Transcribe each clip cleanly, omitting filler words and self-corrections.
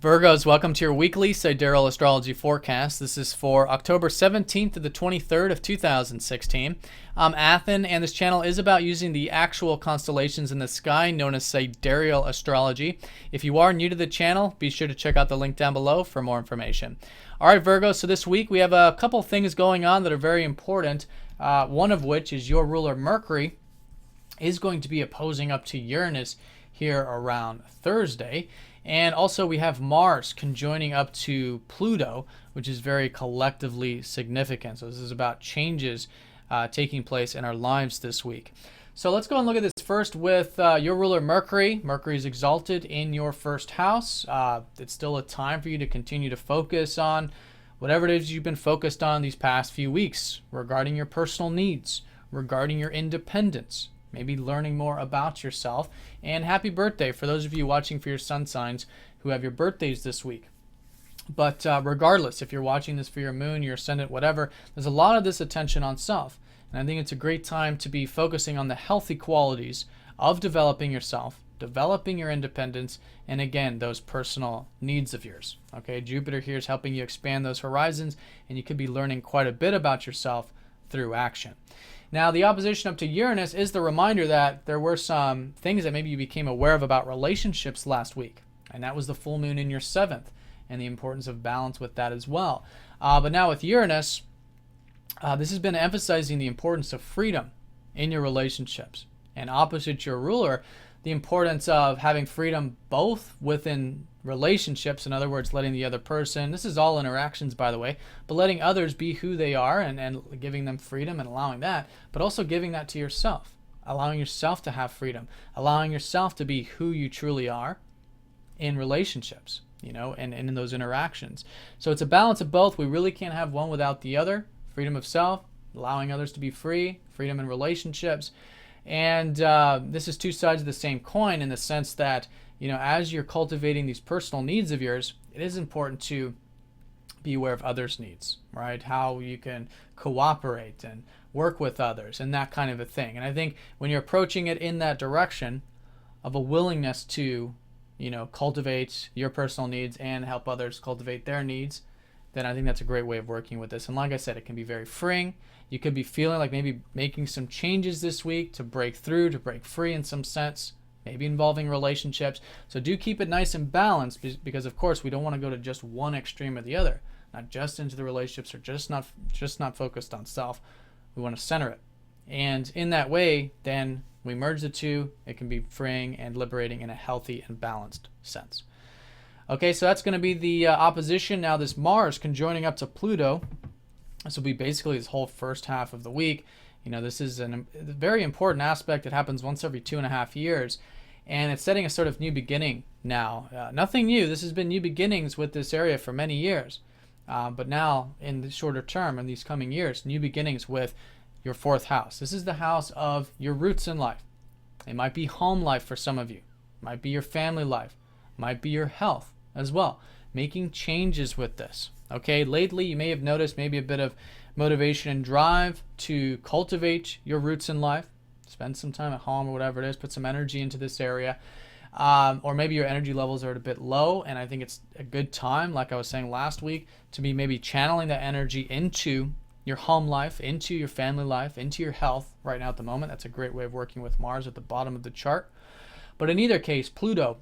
Virgos, welcome to your weekly Sidereal Astrology forecast. This is for October 17th to the 23rd of 2016. I'm Athen, and this channel is about using the actual constellations in the sky, known as Sidereal Astrology. If you are new to the channel, be sure to check out the link down below for more information. All right, Virgo, so this week we have a couple things going on that are very important, one of which is your ruler Mercury is going to be opposing up to Uranus here around Thursday. And also we have Mars conjoining up to Pluto, which is very collectively significant. So this is about changes taking place in our lives this week. So let's go and look at this first with your ruler Mercury. Mercury is exalted in your first house. It's still a time for you to continue to focus on whatever it is you've been focused on these past few weeks regarding your personal needs, regarding your independence, maybe learning more about yourself. And happy birthday for those of you watching for your sun signs who have your birthdays this week. But regardless, if you're watching this for your moon, your ascendant, whatever, there's a lot of this attention on self. And I think it's a great time to be focusing on the healthy qualities of developing yourself, developing your independence, and again, those personal needs of yours. Okay, Jupiter here is helping you expand those horizons, and you could be learning quite a bit about yourself through action. Now, the opposition up to Uranus is the reminder that there were some things that maybe you became aware of about relationships last week. And that was the full moon in your 7th and the importance of balance with that as well. But now with Uranus, this has been emphasizing the importance of freedom in your relationships. And opposite your ruler, the importance of having freedom both within relationships, in other words, letting the other person, this is all interactions by the way, but letting others be who they are and giving them freedom and allowing that, but also giving that to yourself, allowing yourself to have freedom, allowing yourself to be who you truly are in relationships, and in those interactions. So it's a balance of both. We really can't have one without the other. Freedom of self, allowing others to be free, freedom in relationships. And this is two sides of the same coin in the sense that, as you're cultivating these personal needs of yours, it is important to be aware of others' needs, right? How you can cooperate and work with others and that kind of a thing. And I think when you're approaching it in that direction of a willingness to, cultivate your personal needs and help others cultivate their needs, then I think that's a great way of working with this. And like I said, it can be very freeing. You could be feeling like maybe making some changes this week to break through, to break free in some sense, maybe involving relationships. So do keep it nice and balanced because, of course, we don't want to go to just one extreme or the other, not just into the relationships or just not focused on self. We want to center it. And in that way, then we merge the two. It can be freeing and liberating in a healthy and balanced sense. Okay, so that's going to be the opposition. Now this Mars conjoining up to Pluto. This will be basically this whole first half of the week. This is a very important aspect. It happens once every 2.5 years. And it's setting a sort of new beginning now. Nothing new. This has been new beginnings with this area for many years. But now, in the shorter term, in these coming years, new beginnings with your 4th house. This is the house of your roots in life. It might be home life for some of you. It might be your family life. It might be your health as well. Making changes with this. Okay, lately you may have noticed maybe a bit of motivation and drive to cultivate your roots in life. Spend some time at home or whatever it is. Put some energy into this area. Or maybe your energy levels are a bit low, and I think it's a good time, like I was saying last week, to be maybe channeling that energy into your home life, into your family life, into your health right now at the moment. That's a great way of working with Mars at the bottom of the chart. But in either case, Pluto,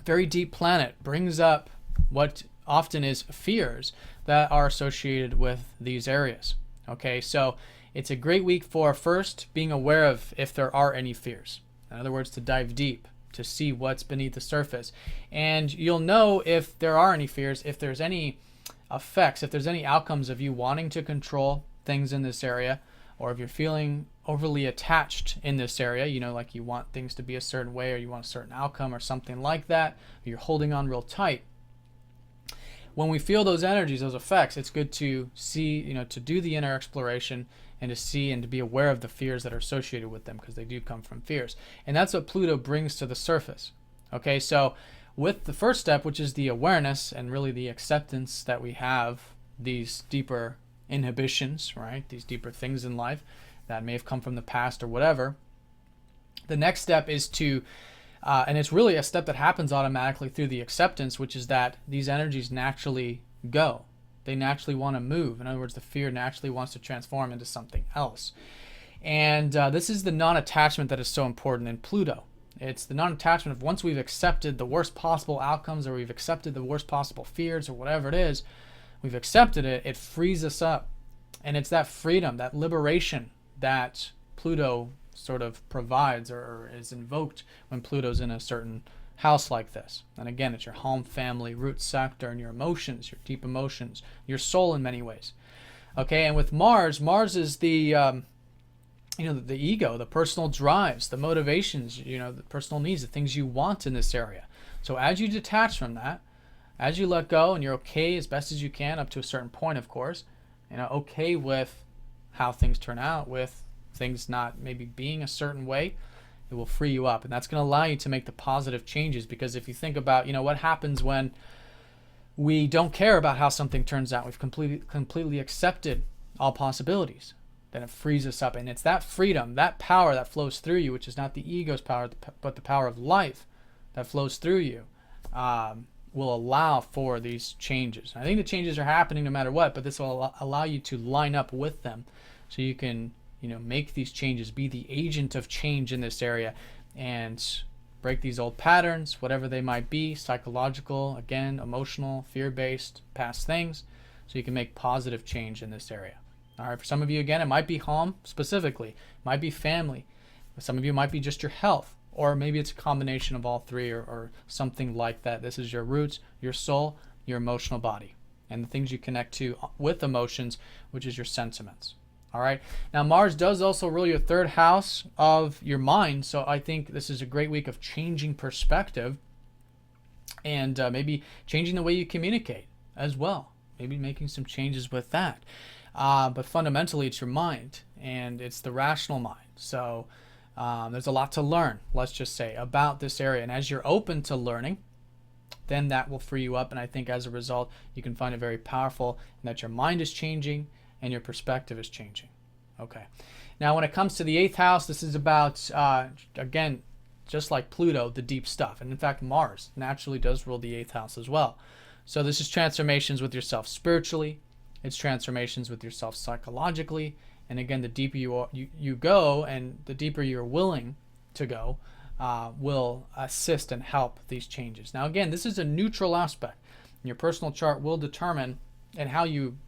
very deep planet, brings up what often is fears that are associated with these areas. Okay, so it's a great week for first being aware of if there are any fears. In other words, to dive deep, to see what's beneath the surface. And you'll know if there are any fears, if there's any effects, if there's any outcomes of you wanting to control things in this area, or if you're feeling overly attached in this area, like you want things to be a certain way, or you want a certain outcome or something like that, or you're holding on real tight. When we feel those energies, those effects, it's good to see, to do the inner exploration and to see and to be aware of the fears that are associated with them, because they do come from fears. And that's what Pluto brings to the surface. Okay, so with the first step, which is the awareness and really the acceptance that we have these deeper inhibitions, right? These deeper things in life that may have come from the past or whatever. The next step is to And it's really a step that happens automatically through the acceptance, which is that these energies naturally go. They naturally want to move. In other words, the fear naturally wants to transform into something else. And this is the non-attachment that is so important in Pluto. It's the non-attachment of once we've accepted the worst possible outcomes, or we've accepted the worst possible fears, or whatever it is, we've accepted it, it frees us up. And it's that freedom, that liberation that Pluto sort of provides or is invoked when Pluto's in a certain house like this. And again, it's your home, family, root sector, and your emotions, your deep emotions, your soul in many ways. Okay, and with Mars, Mars is the the ego, the personal drives, the motivations, the personal needs, the things you want in this area. So as you detach from that, as you let go and you're okay as best as you can up to a certain point, of course, okay with how things turn out, with things not maybe being a certain way, it will free you up. And that's going to allow you to make the positive changes, because if you think about, what happens when we don't care about how something turns out, we've completely accepted all possibilities, then it frees us up. And it's that freedom, that power that flows through you, which is not the ego's power, but the power of life that flows through you, will allow for these changes. I think the changes are happening no matter what, but this will allow you to line up with them so you can, make these changes, be the agent of change in this area, and break these old patterns, whatever they might be, psychological, again, emotional, fear-based, past things, so you can make positive change in this area. All right, for some of you, again, it might be home specifically, it might be family. For some of you, it might be just your health, or maybe it's a combination of all three, or something like that. This is your roots, your soul, your emotional body, and the things you connect to with emotions, which is your sentiments. All right. Now, Mars does also rule your third house of your mind, so I think this is a great week of changing perspective and maybe changing the way you communicate as well. Maybe making some changes with that. But fundamentally, it's your mind, and it's the rational mind. So there's a lot to learn, let's just say, about this area. And as you're open to learning, then that will free you up. And I think as a result, you can find it very powerful, and that your mind is changing and your perspective is changing. Okay. Now, when it comes to the 8th house, this is about, again, just like Pluto, the deep stuff. And in fact, Mars naturally does rule the 8th house as well. So this is transformations with yourself spiritually. It's transformations with yourself psychologically. And again, the deeper you go, and the deeper you're willing to go, will assist and help these changes. Now, again, this is a neutral aspect. Your personal chart will determine, and how you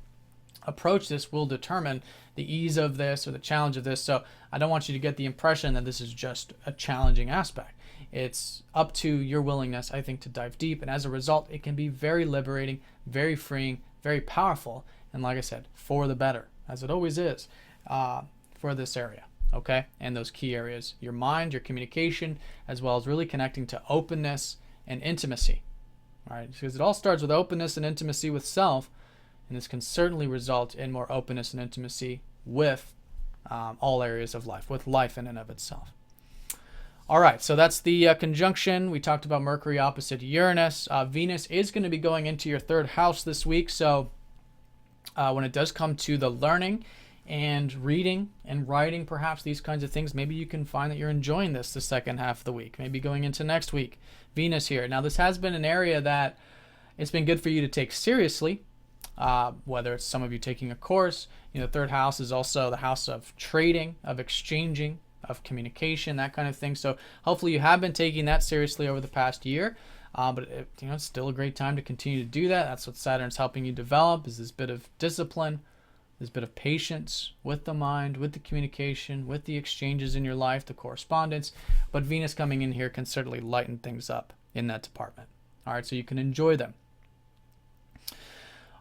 approach this will determine the ease of this or the challenge of this. So I don't want you to get the impression that this is just a challenging aspect. It's up to your willingness, I think, to dive deep. And as a result, it can be very liberating, very freeing, very powerful. And like I said, for the better, as it always is, for this area. Okay. And those key areas, your mind, your communication, as well as really connecting to openness and intimacy. All right. Because it all starts with openness and intimacy with self. And this can certainly result in more openness and intimacy with all areas of life, with life in and of itself. All right, so that's the conjunction. We talked about Mercury opposite Uranus. Venus is going to be going into your third house this week. So when it does come to the learning and reading and writing, perhaps these kinds of things, maybe you can find that you're enjoying this the second half of the week, maybe going into next week. Venus here. Now, this has been an area that it's been good for you to take seriously. Whether it's some of you taking a course, third house is also the house of trading, of exchanging, of communication, that kind of thing. So hopefully you have been taking that seriously over the past year, but it's still a great time to continue to do that. That's what Saturn's helping you develop, is this bit of discipline, this bit of patience with the mind, with the communication, with the exchanges in your life, the correspondence. But Venus coming in here can certainly lighten things up in that department. All right, so you can enjoy them.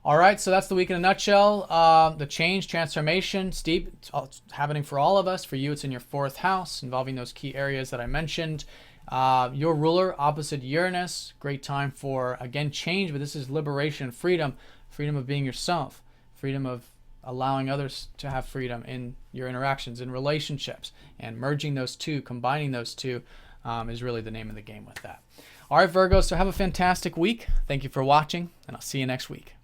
All right, so that's the week in a nutshell. The change, transformation, steep, it's happening for all of us. For you, it's in your 4th house, involving those key areas that I mentioned. Your ruler, opposite Uranus, great time for, again, change, but this is liberation, freedom of being yourself, freedom of allowing others to have freedom in your interactions, in relationships, and merging those two, combining those two, is really the name of the game with that. All right, Virgo, so have a fantastic week. Thank you for watching, and I'll see you next week.